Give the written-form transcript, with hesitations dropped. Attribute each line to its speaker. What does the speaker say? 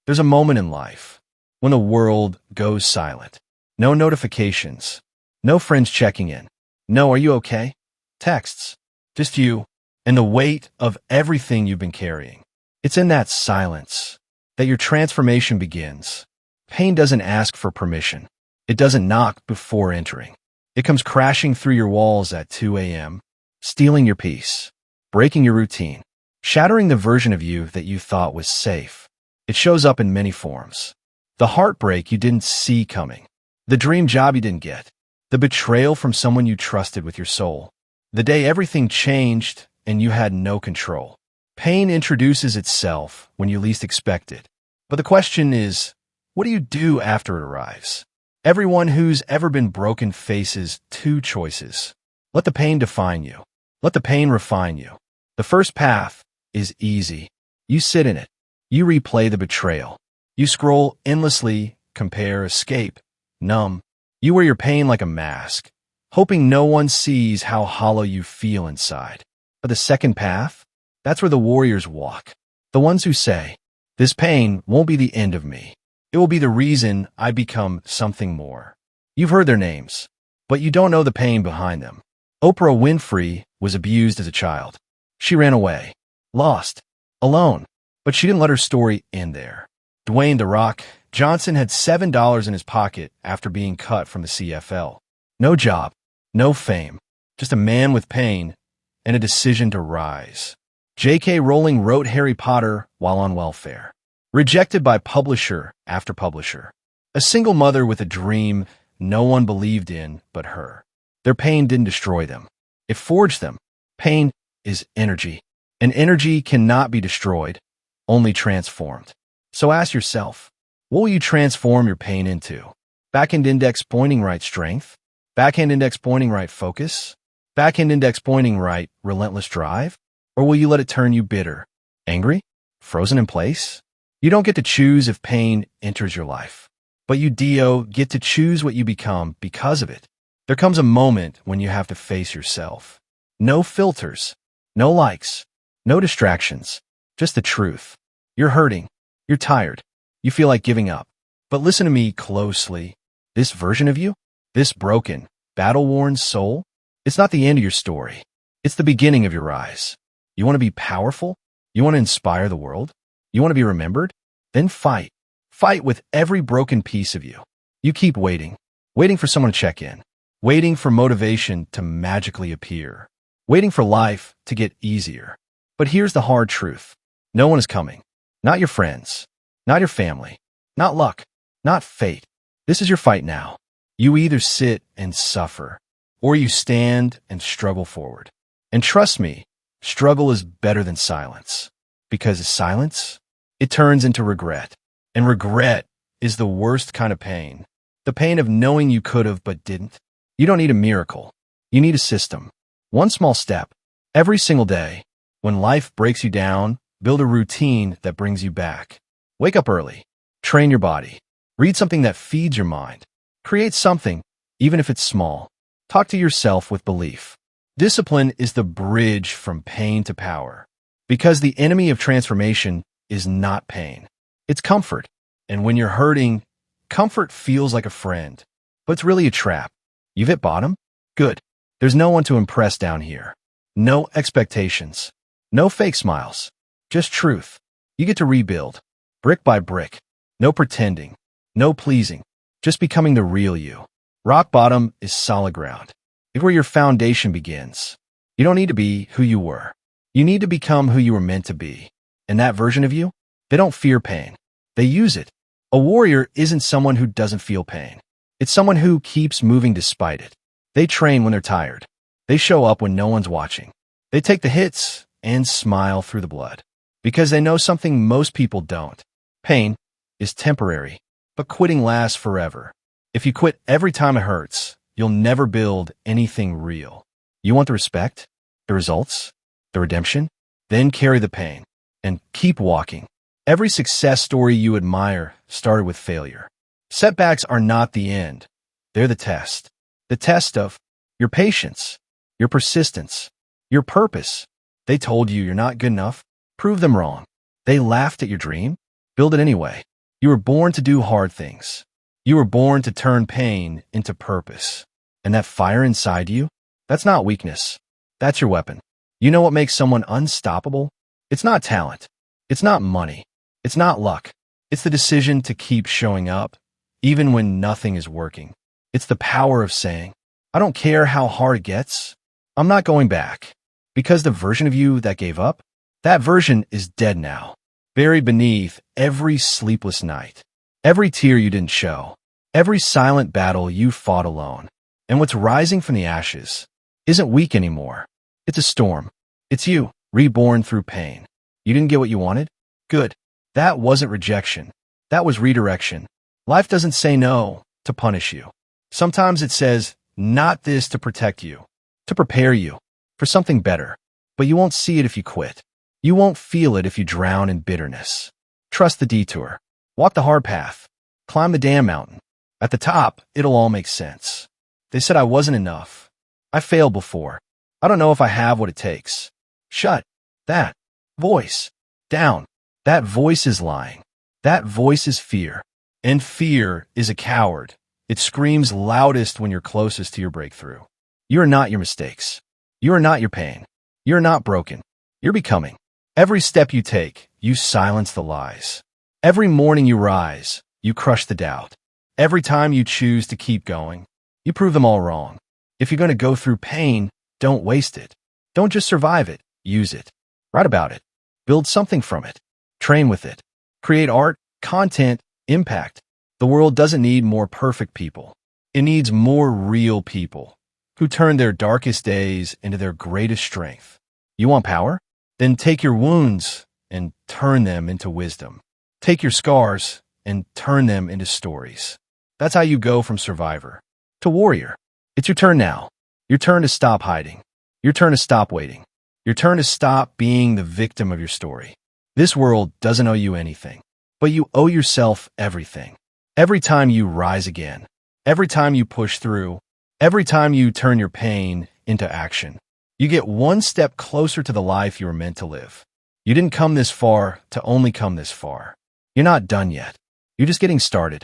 Speaker 1: There's a moment in life when the world goes silent. No notifications, no friends checking in, no "are you okay?" texts, just you and the weight of everything you've been carrying. It's in that silence that your transformation begins. Pain doesn't ask for permission. It doesn't knock before entering. It comes crashing through your walls at 2 a.m., stealing your peace, breaking your routine, shattering the version of you that you thought was safe. It shows up in many forms. The heartbreak you didn't see coming, the dream job you didn't get, the betrayal from someone you trusted with your soul, the day everything changed and you had no control. Pain introduces itself when you least expect it. But the question is, what do you do after it arrives? Everyone who's ever been broken faces two choices. Let the pain define you. Let the pain refine you. The first path is easy. You sit in it. You replay the betrayal. You scroll endlessly, compare, escape, numb. You wear your pain like a mask, hoping no one sees how hollow you feel inside. But the second path, that's where the warriors walk. The ones who say, "This pain won't be the end of me. It will be the reason I become something more." You've heard their names, but you don't know the pain behind them. Oprah Winfrey was abused as a child. She ran away, lost, alone, but she didn't let her story end there. Dwayne "The Rock" Johnson had $7 in his pocket after being cut from the CFL. No job, no fame, just a man with pain and a decision to rise. J.K. Rowling wrote Harry Potter while on welfare, rejected by publisher after publisher. A single mother with a dream no one believed in but her. Their pain didn't destroy them. It forged them. Pain is energy, and energy cannot be destroyed, only transformed. So ask yourself, what will you transform your pain into? Backhand index pointing right strength? Backhand index pointing right focus? Backhand index pointing right relentless drive? Or will you let it turn you bitter, angry, frozen in place? You don't get to choose if pain enters your life, but you get to choose what you become because of it. There comes a moment when you have to face yourself. No filters, no likes, no distractions, just the truth. You're hurting. You're tired. You feel like giving up. But listen to me closely. This version of you, this broken, battle-worn soul, it's not the end of your story. It's the beginning of your rise. You want to be powerful? You want to inspire the world? You want to be remembered? Then fight. Fight with every broken piece of you. You keep waiting, waiting for someone to check in, waiting for motivation to magically appear, waiting for life to get easier. But here's the hard truth. No one is coming. Not your friends, not your family, not luck, not fate. This is your fight now. You either sit and suffer, or you stand and struggle forward. And trust me, struggle is better than silence. Because silence, it turns into regret. And regret is the worst kind of pain. The pain of knowing you could have but didn't. You don't need a miracle. You need a system. One small step. Every single day. When life breaks you down, build a routine that brings you back. Wake up early. Train your body. Read something that feeds your mind. Create something, even if it's small. Talk to yourself with belief. Discipline is the bridge from pain to power. Because the enemy of transformation is not pain. It's comfort. And when you're hurting, comfort feels like a friend. But it's really a trap. You've hit bottom? Good. There's no one to impress down here. No expectations. No fake smiles. Just truth. You get to rebuild. Brick by brick. No pretending. No pleasing. Just becoming the real you. Rock bottom is solid ground. It's where your foundation begins. You don't need to be who you were. You need to become who you were meant to be. And that version of you, they don't fear pain. They use it. A warrior isn't someone who doesn't feel pain. It's someone who keeps moving despite it. They train when they're tired. They show up when no one's watching. They take the hits and smile through the blood. Because they know something most people don't. Pain is temporary, but quitting lasts forever. If you quit every time it hurts, you'll never build anything real. You want the respect, the results, the redemption? Then carry the pain and keep walking. Every success story you admire started with failure. Setbacks are not the end. They're the test. The test of your patience, your persistence, your purpose. They told you you're not good enough. Prove them wrong. They laughed at your dream. Build it anyway. You were born to do hard things. You were born to turn pain into purpose. And that fire inside you, that's not weakness. That's your weapon. You know what makes someone unstoppable? It's not talent. It's not money. It's not luck. It's the decision to keep showing up, even when nothing is working. It's the power of saying, I don't care how hard it gets. I'm not going back. Because the version of you that gave up, that version is dead now, buried beneath every sleepless night, every tear you didn't show, every silent battle you fought alone. And what's rising from the ashes isn't weak anymore. It's a storm. It's you, reborn through pain. You didn't get what you wanted? Good. That wasn't rejection. That was redirection. Life doesn't say no to punish you. Sometimes it says, not this, to protect you, to prepare you for something better. But you won't see it if you quit. You won't feel it if you drown in bitterness. Trust the detour. Walk the hard path. Climb the damn mountain. At the top, it'll all make sense. They said I wasn't enough. I failed before. I don't know if I have what it takes. Shut that voice down. That voice is lying. That voice is fear. And fear is a coward. It screams loudest when you're closest to your breakthrough. You are not your mistakes. You are not your pain. You're not broken. You're becoming. Every step you take, you silence the lies. Every morning you rise, you crush the doubt. Every time you choose to keep going, you prove them all wrong. If you're going to go through pain, don't waste it. Don't just survive it. Use it. Write about it. Build something from it. Train with it. Create art, content, impact. The world doesn't need more perfect people. It needs more real people who turn their darkest days into their greatest strength. You want power? Then take your wounds and turn them into wisdom. Take your scars and turn them into stories. That's how you go from survivor to warrior. It's your turn now. Your turn to stop hiding. Your turn to stop waiting. Your turn to stop being the victim of your story. This world doesn't owe you anything, but you owe yourself everything. Every time you rise again, every time you push through, every time you turn your pain into action, you get one step closer to the life you were meant to live. You didn't come this far to only come this far. You're not done yet. You're just getting started.